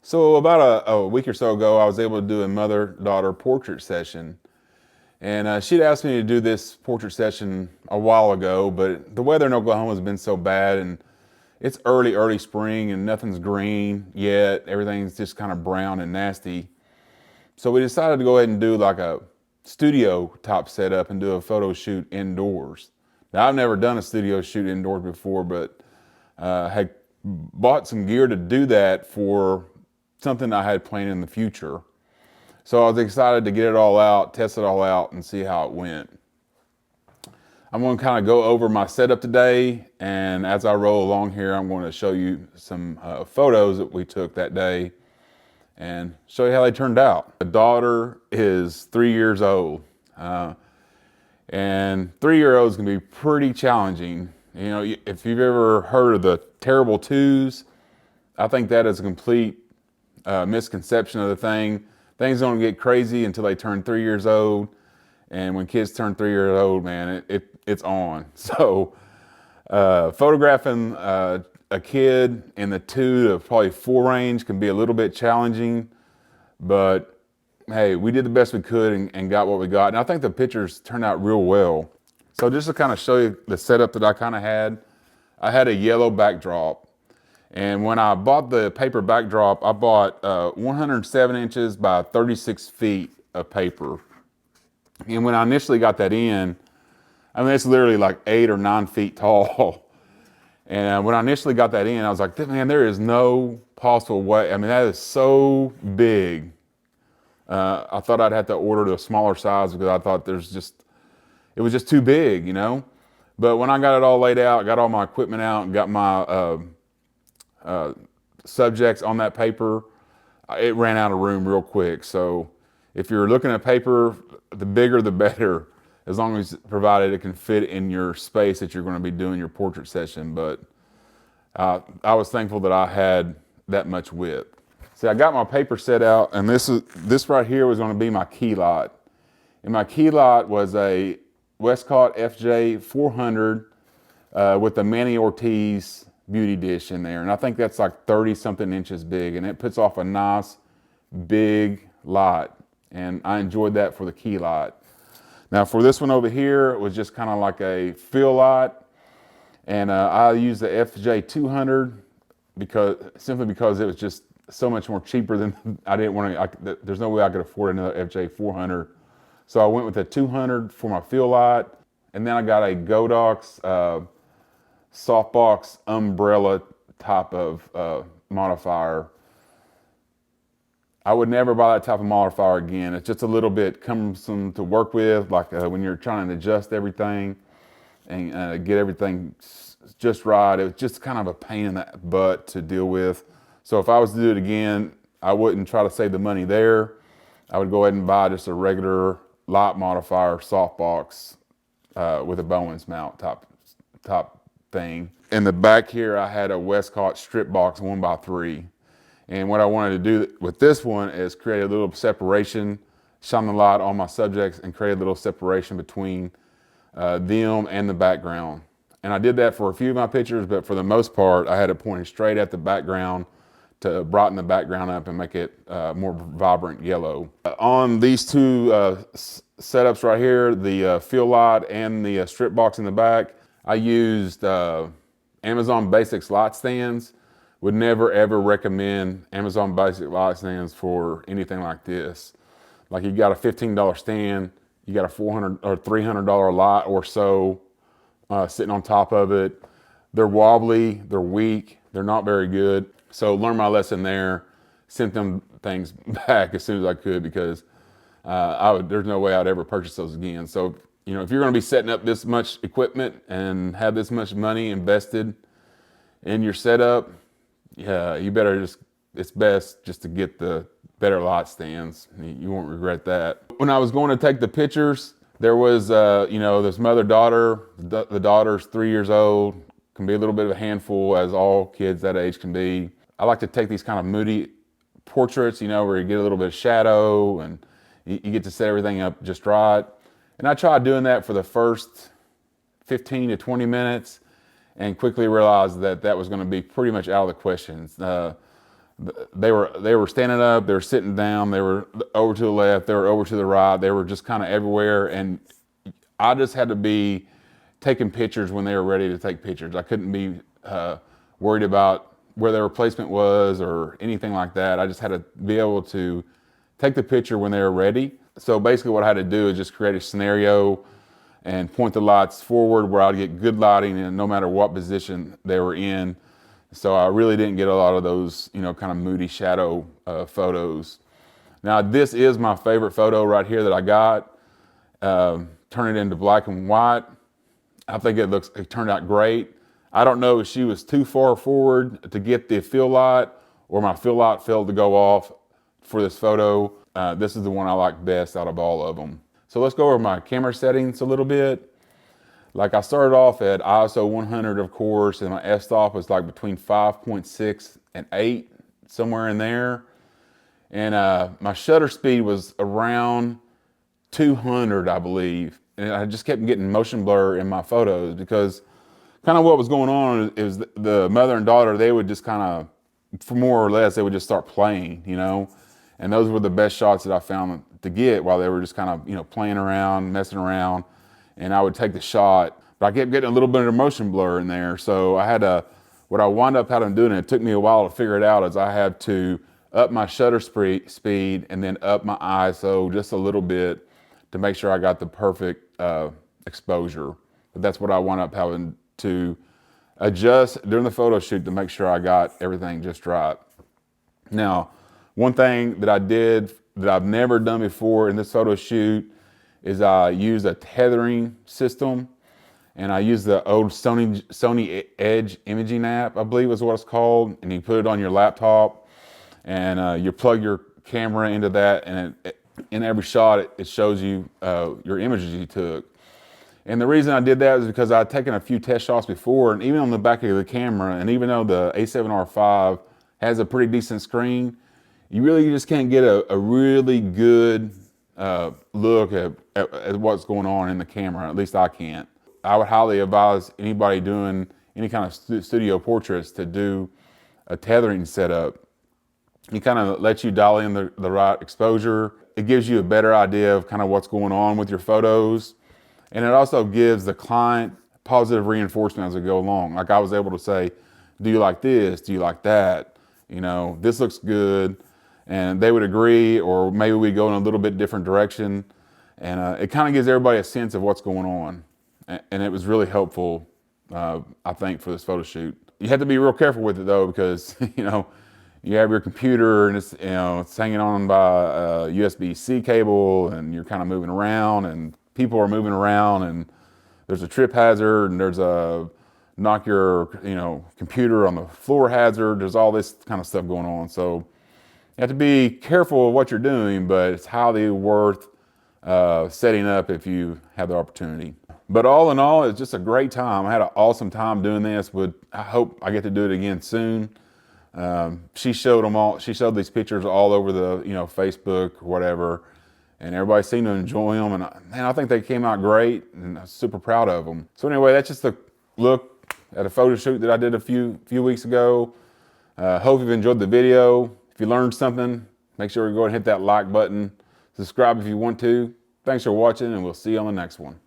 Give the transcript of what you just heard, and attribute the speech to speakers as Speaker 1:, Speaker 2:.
Speaker 1: So about a week or so ago, I was able to do a mother-daughter portrait session. And she'd asked me to do this portrait session a while ago, but the weather in Oklahoma has been so bad, and it's early spring, and nothing's green yet. Everything's just kind of brown and nasty. So we decided to go ahead and do like a studio top setup and do a photo shoot indoors. Now, I've never done a studio shoot indoors before, but had bought some gear to do that for something I had planned in the future. So I was excited to get it all out, test it all out, and see how it went. I'm going to kind of go over my setup today, and as I roll along here, I'm going to show you some photos that we took that day and show you how they turned out. The daughter is 3 years old, and 3-year-olds can be pretty challenging. You know, if you've ever heard of the terrible twos, I think that is a complete misconception of the thing. Things don't get crazy until they turn 3 years old, and when kids turn 3 years old, man, it's on. So photographing a kid in the 2 to probably 4 range can be a little bit challenging, but hey, we did the best we could and got what we got. And I think the pictures turned out real well. So just to kind of show you the setup that I kind of had, I had a yellow backdrop. And when I bought the paper backdrop, I bought 107 inches by 36 feet of paper. And when I initially got that in, I mean, it's literally like 8 or 9 feet tall. And when I initially got that in, I was like, man, there is no possible way. I mean, that is so big. I thought I'd have to order the smaller size because I thought it was just too big, you know? But when I got it all laid out, got all my equipment out, and got my subjects on that paper, it ran out of room real quick. So if you're looking at paper, the bigger the better, as long as provided it can fit in your space that you're going to be doing your portrait session. But I was thankful that I had that much width. See, I got my paper set out, and this right here was going to be my key lot. And my key lot was a Westcott FJ 400 with the Manny Ortiz beauty dish in there. And I think that's like 30 something inches big, and it puts off a nice big lot. And I enjoyed that for the key lot. Now for this one over here, it was just kind of like a fill lot. And I used the FJ 200 simply because it was just so much more cheaper than I didn't want to, there's no way I could afford another FJ 400. So I went with the 200 for my fill lot. And then I got a Godox softbox umbrella type of modifier. I would never buy that type of modifier again. It's just a little bit cumbersome to work with, like when you're trying to adjust everything and get everything just right. It was just kind of a pain in the butt to deal with. So if I was to do it again, I wouldn't try to save the money there. I would go ahead and buy just a regular light modifier softbox with a Bowens mount type thing. In the back here, I had a Westcott strip box 1x3. And what I wanted to do with this one is create a little separation, shine the light on my subjects and create a little separation between them and the background. And I did that for a few of my pictures, but for the most part, I had it pointing straight at the background to brighten the background up and make it more vibrant yellow. On these two setups right here, the fill light and the strip box in the back, I used Amazon Basics light stands. Would never ever recommend Amazon Basic light stands for anything like this. Like you got a $15 stand, you got a $400 or $300 light or so sitting on top of it. They're wobbly, they're weak, they're not very good. So learned my lesson there, sent them things back as soon as I could because there's no way I'd ever purchase those again. So, you know, if you're gonna be setting up this much equipment and have this much money invested in your setup, yeah, you better it's best just to get the better light stands. You won't regret that. When I was going to take the pictures, there was, you know, this mother-daughter. The daughter's 3 years old, can be a little bit of a handful, as all kids that age can be. I like to take these kind of moody portraits, you know, where you get a little bit of shadow and you get to set everything up just right. And I tried doing that for the first 15 to 20 minutes and quickly realized that that was going to be pretty much out of the questions. They were standing up, they were sitting down, they were over to the left, they were over to the right, they were just kind of everywhere. And I just had to be taking pictures when they were ready to take pictures. I couldn't be worried about where their replacement was or anything like that. I just had to be able to take the picture when they were ready. So basically what I had to do is just create a scenario and point the lights forward where I'd get good lighting and no matter what position they were in. So I really didn't get a lot of those, kind of moody shadow photos. Now this is my favorite photo right here that I got. Turn it into black and white. I think it turned out great. I don't know if she was too far forward to get the fill light or my fill light failed to go off for this photo. This is the one I like best out of all of them. So let's go over my camera settings a little bit. Like I started off at ISO 100, of course, and my f-stop was like between 5.6 and 8, somewhere in there. And my shutter speed was around 200, I believe. And I just kept getting motion blur in my photos because kind of what was going on is the mother and daughter, they would just kind of, for more or less, they would just start playing, And those were the best shots that I found to get while they were just kind of, playing around, messing around. And I would take the shot, but I kept getting a little bit of motion blur in there. So what I wound up having to do, and it took me a while to figure it out, is I had to up my shutter speed and then up my ISO just a little bit to make sure I got the perfect exposure. But that's what I wound up having to adjust during the photo shoot to make sure I got everything just right. Now, one thing that I did that I've never done before in this photo shoot is I used a tethering system, and I used the old Sony Edge imaging app, I believe is what it's called, and you put it on your laptop, and you plug your camera into that, and in every shot it shows you your images you took. And the reason I did that is because I had taken a few test shots before, and even on the back of the camera, and even though the A7R5 has a pretty decent screen, you really just can't get a really good look at what's going on in the camera. At least I can't. I would highly advise anybody doing any kind of studio portraits to do a tethering setup. It kind of lets you dial in the right exposure. It gives you a better idea of kind of what's going on with your photos. And it also gives the client positive reinforcement as we go along. Like I was able to say, do you like this? Do you like that? This looks good. And they would agree, or maybe we go in a little bit different direction. And it kind of gives everybody a sense of what's going on. And it was really helpful, I think, for this photo shoot. You have to be real careful with it though, because, you have your computer and it's hanging on by a USB-C cable, and you're kind of moving around, and people are moving around, and there's a trip hazard, and there's a knock your computer on the floor hazard. There's all this kind of stuff going on. So you have to be careful of what you're doing, but it's highly worth setting up if you have the opportunity. But all in all, it's just a great time. I had an awesome time doing this. I hope I get to do it again soon. She showed them all. She showed these pictures all over the Facebook or whatever, and everybody seemed to enjoy them. And man, I think they came out great, and I'm super proud of them. So anyway, that's just a look at a photo shoot that I did a few weeks ago. Hope you've enjoyed the video. If you learned something, make sure you go ahead and hit that like button. Subscribe if you want to. Thanks for watching, and we'll see you on the next one.